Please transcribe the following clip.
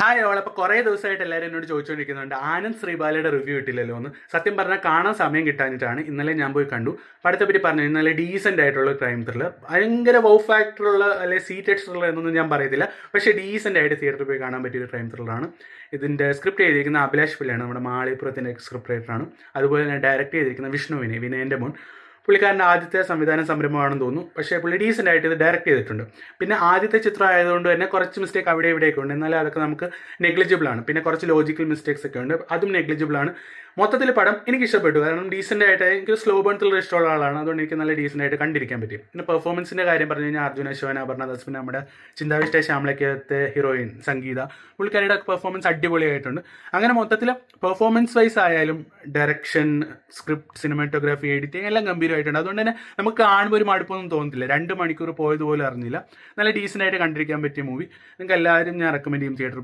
Hi all. അപ്പോൾ കുറേ ദിവസമായിട്ട് എല്ലാവരും എന്നോട് ചോദിച്ചുകൊണ്ടിരിക്കുന്നുണ്ട് ആനന്ദ് ശ്രീബാലയുടെ റിവ്യൂ ഇട്ടില്ലല്ലോ എന്ന്. സത്യം പറഞ്ഞാൽ കാണാൻ സമയം കിട്ടാഞ്ഞിട്ടാണ്. ഇന്നലെ ഞാൻ പോയി കണ്ടു. പടത്തെ പറ്റി പറഞ്ഞു, ഇന്നലെ ഡീസൻ്റ് ആയിട്ടുള്ള ക്രൈം ത്രില്ലർ, ഭയങ്കര വൗ ഫാക്ടറുള്ള അല്ലെങ്കിൽ സീറ്റഡ് ത്രില്ലർ എന്നൊന്നും ഞാൻ പറയത്തില്ല, പക്ഷേ ഡീസൻ്റ് ആയിട്ട് തിയേറ്ററിൽ പോയി കാണാൻ പറ്റിയൊരു ക്രൈം ത്രില്ലറാണ്. ഇതിൻ്റെ സ്ക്രിപ്റ്റ് ചെയ്തിരിക്കുന്ന അഭിലാഷ് പിള്ളയാണ്, നമ്മുടെ മാളിപ്പുറത്തിൻ്റെ സ്ക്രിപ്റ്റ് റൈറ്ററാണ്. അതുപോലെ തന്നെ ഡയറക്റ്റ് ചെയ്തിരിക്കുന്ന വിനയൻ്റെ മോൻ. പുള്ളിക്കാരൻ്റെ ആദ്യത്തെ സംവിധാന സംരംഭമാണെന്ന് തോന്നുന്നു, പക്ഷേ പുള്ളി ഡീസൻ്റ് ആയിട്ട് ഇത് ഡയറക്റ്റ് ചെയ്തിട്ടുണ്ട്. പിന്നെ ആദ്യത്തെ ചിത്രം ആയതുകൊണ്ട് തന്നെ കുറച്ച് മിസ്റ്റേക്ക് അവിടെ ഇവിടെയൊക്കെ ഉണ്ട്, എന്നാലും അതൊക്കെ നമുക്ക് നെഗ്ലിജിബിൾ ആണ്. പിന്നെ കുറച്ച് ലോജിക്കൽ മിസ്റ്റേക്സ് ഒക്കെ ഉണ്ട്, അതും നെഗ്ലിജിബിൾ ആണ്. മൊത്തത്തിൽ പടം എനിക്ക് ഇഷ്ടപ്പെട്ടു, കാരണം ഡീസൻ്റ് ആയിട്ട് എനിക്ക് സ്ലോ ബേൺ ത്രില്ലർ ഇഷ്ടമുള്ള ആളാണ്, അതുകൊണ്ട് എനിക്ക് നല്ല ഡീസൻ്റ് ആയിട്ട് കണ്ടിരിക്കാൻ പറ്റും. പിന്നെ പെർഫോമൻസിൻ്റെ കാര്യം പറഞ്ഞു കഴിഞ്ഞാൽ അർജുന അശോകൻ, അപർണദാസ്, പിന്നെ നമ്മുടെ ചിന്താവിഷ്ട ശ്യാമളയ്ക്കകത്തെ ഹീറോയിൻ സംഗീത, പുള്ളിക്കാരുടെ പെർഫോമൻസ് അടിപൊളിയായിട്ടുണ്ട്. അങ്ങനെ മൊത്തത്തിൽ പെർഫോമൻസ് വൈസ് ആയാലും ഡയറക്ഷൻ, സ്ക്രിപ്റ്റ്, സിനിമാറ്റോഗ്രാഫി, എഡിറ്റിംഗ് എല്ലാം ഗംഭീരമായിട്ടുണ്ട്. അതുകൊണ്ട് തന്നെ നമുക്ക് കാണുമ്പോൾ ഒരു മടുപ്പൊന്നും തോന്നത്തില്ല. 2 മണിക്കൂർ പോയതുപോലെ അറിഞ്ഞില്ല. നല്ല ഡീസൻ്റ് ആയിട്ട് കണ്ടിരിക്കാൻ പറ്റിയ മൂവി. നിങ്ങൾക്ക് എല്ലാവരും ഞാൻ റെക്കമെൻഡ് ചെയ്യും തിയേറ്റർ